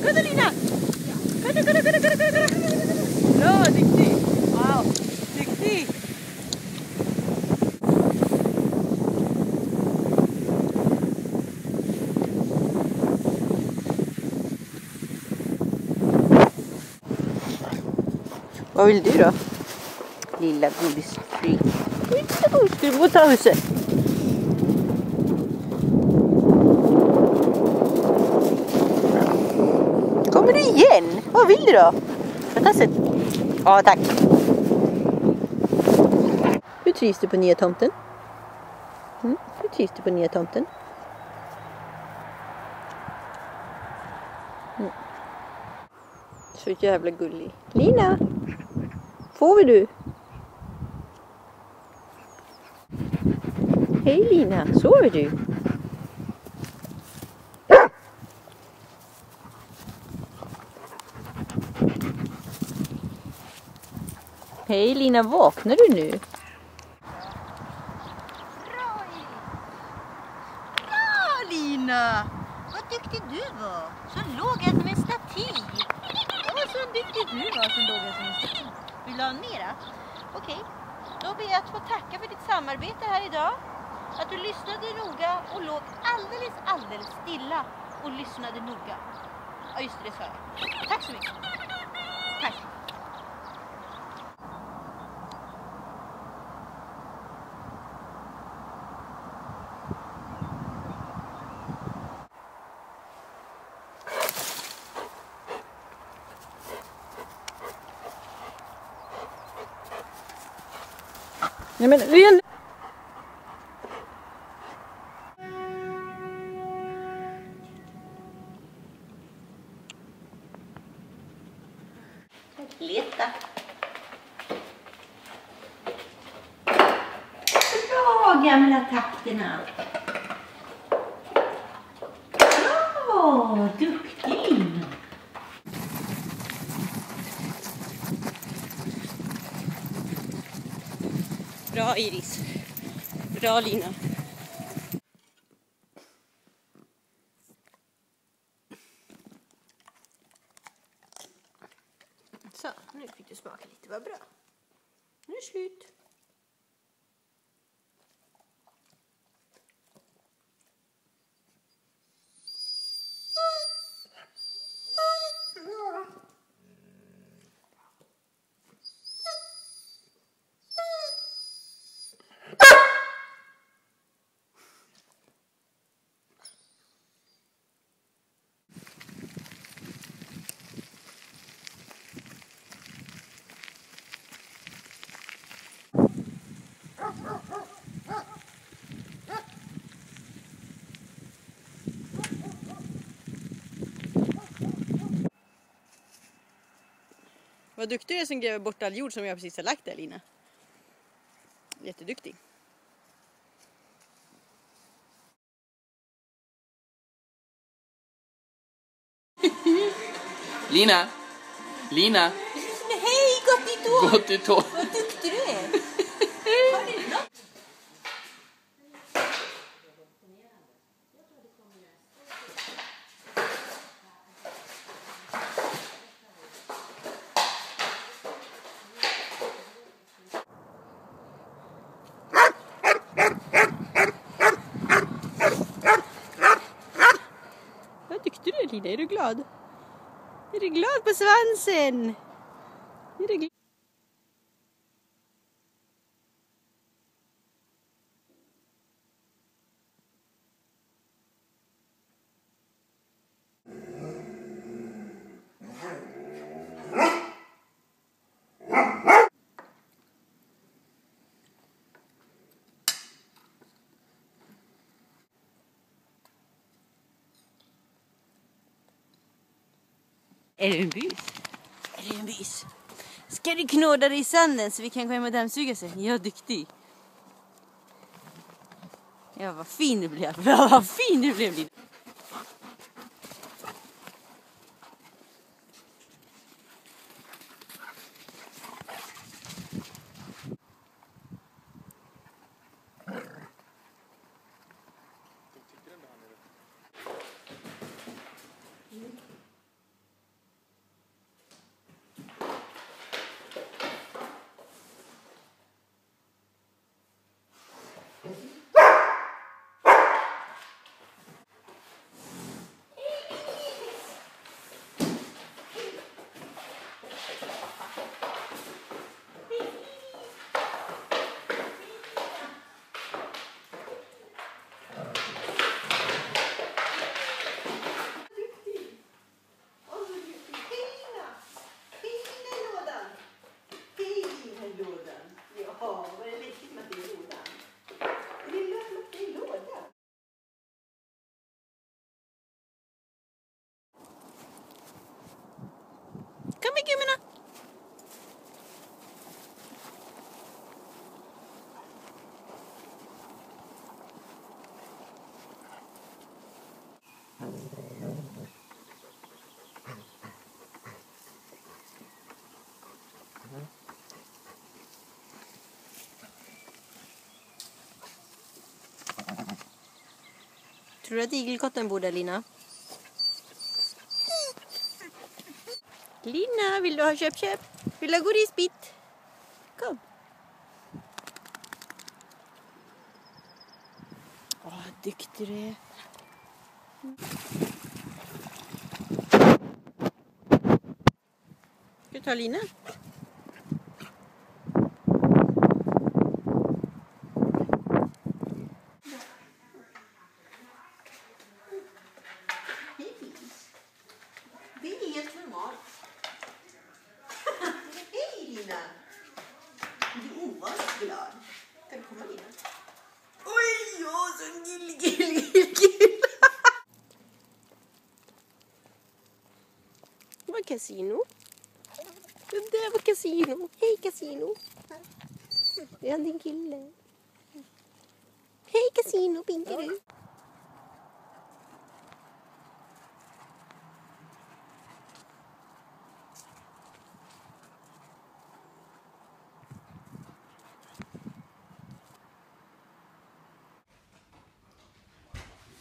Kolla Lina! Kolla. Bra, duktig. Wow, duktig. Vad vill du då? Lilla godisfreak. Ska du gå ta huset? Kommer du igen? Vad vill du då? Fantastiskt. Ja, tack. Hur trivs du på nya tomten? Hur trivs du på nya tomten? Så jävla gullig. Lina! Får vi du? Hej Lina, sover du? Hej Lina, vaknar du nu? Bra Lina! Vad duktig du var! Så låg jag som en staty! Vad så duktig du var så låg jag som en staty! Vill du ha mera? Okej, då ber jag att få tacka för ditt samarbete här idag. Att du lyssnade noga och låg alldeles stilla och lyssnade noga. Ja just det, sa jag. Tack så mycket. Tack. Nej men igen. Leta. Bra gamla takterna. Bra, duktig. Bra Iris. Bra Lina. Så, nu fick du smaka lite, vad bra. Nu är det slut. Vad duktig du är som gräver bort all jord som jag precis har lagt där, Lina. Jätteduktig. Lina! Lina! Hej, gott nytt år! Gott nytt år! Vad duktig du är! Har du något? Vad duktig du är, Lina. Är du glad? Är du glad på svansen? Är du glad? Är det en bus? Är det en bus? Ska du knåda dig i sanden så vi kan gå hem och dammsuga sen? Jag är duktig. Ja, vad fin du blev. Ja, vad fin du blev, Lina. med gummorna. Tror du att igelkotten bor där, Lina? Lina, vill du ha köp? Vill du ha godisbit? Kom. Åh, duktig du är. Ska du ta Lina? Det är helt normalt. Hej Lina! Du är ovanligt glad. Kan du komma Lina? Oj, så gill. Det var kasino. Det där var kasino. Hej kasino. Det är din kille. Hej kasino, pinkar du?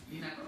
Lina, kom.